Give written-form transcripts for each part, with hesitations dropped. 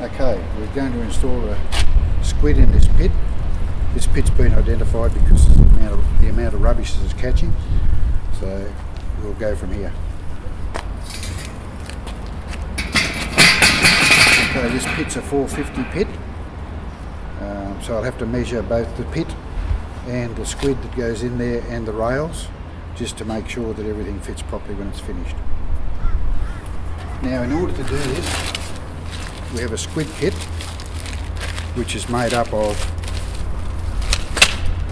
Okay, we're going to install a SQUID in this pit. This pit's been identified because of the amount of rubbish that it's catching. So we'll go from here. Okay, this pit's a 450 pit. So I'll have to measure both the pit and the SQUID that goes in there and the rails, just to make sure that everything fits properly when it's finished. Now, in order to do this, we have a SQUID kit, which is made up of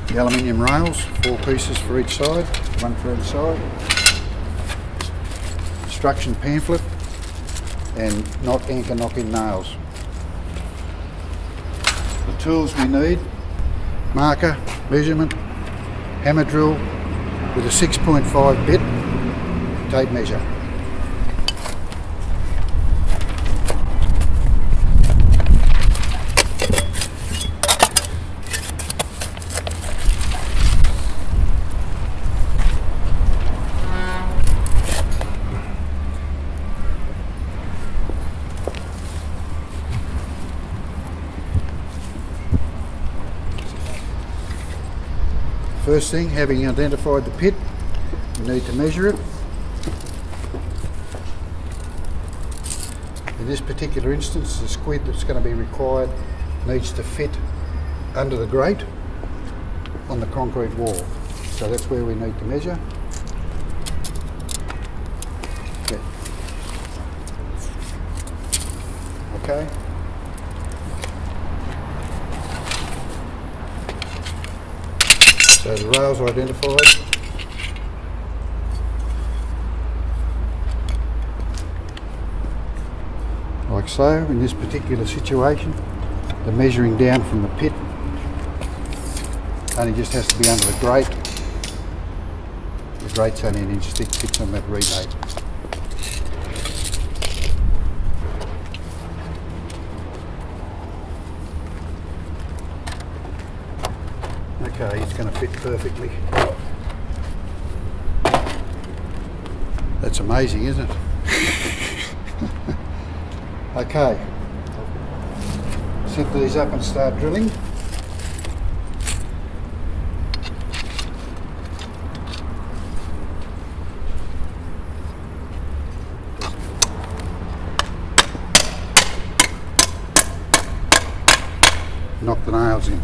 the aluminium rails, 4 pieces for each side, 1 for each side, instruction pamphlet, and anchor knock-in nails. The tools we need: marker, measurement, hammer drill with a 6.5 bit tape measure. First thing, having identified the pit, we need to measure it. In this particular instance, the SQUID that's going to be required needs to fit under the grate on the concrete wall. So that's where we need to measure. Okay. So the rails are identified. Like so. In this particular situation, the measuring down from the pit only just has to be under the grate. The grate's only an inch thick, fits on that rebate. Okay, it's going to fit perfectly. That's amazing, isn't it? Okay, set these up and start drilling. Knock the nails in.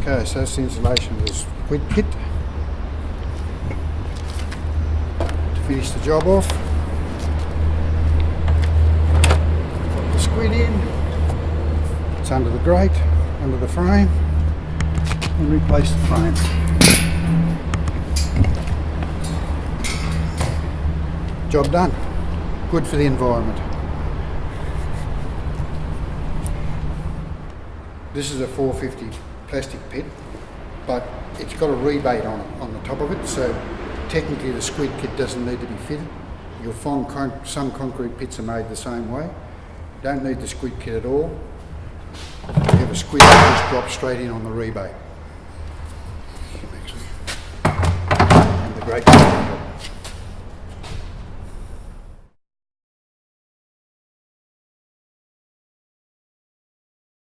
Okay, so that's the installation of the SQUID kit. To finish the job off, put the SQUID in. It's under the grate, under the frame, and replace the frame. Job done. Good for the environment. This is a 450 plastic pit, but it's got a rebate on the top of it, so technically the SQUID kit doesn't need to be fitted. You'll find some concrete pits are made the same way. Don't need the SQUID kit at all. You have a SQUID that just drops straight in on the rebate. And the grate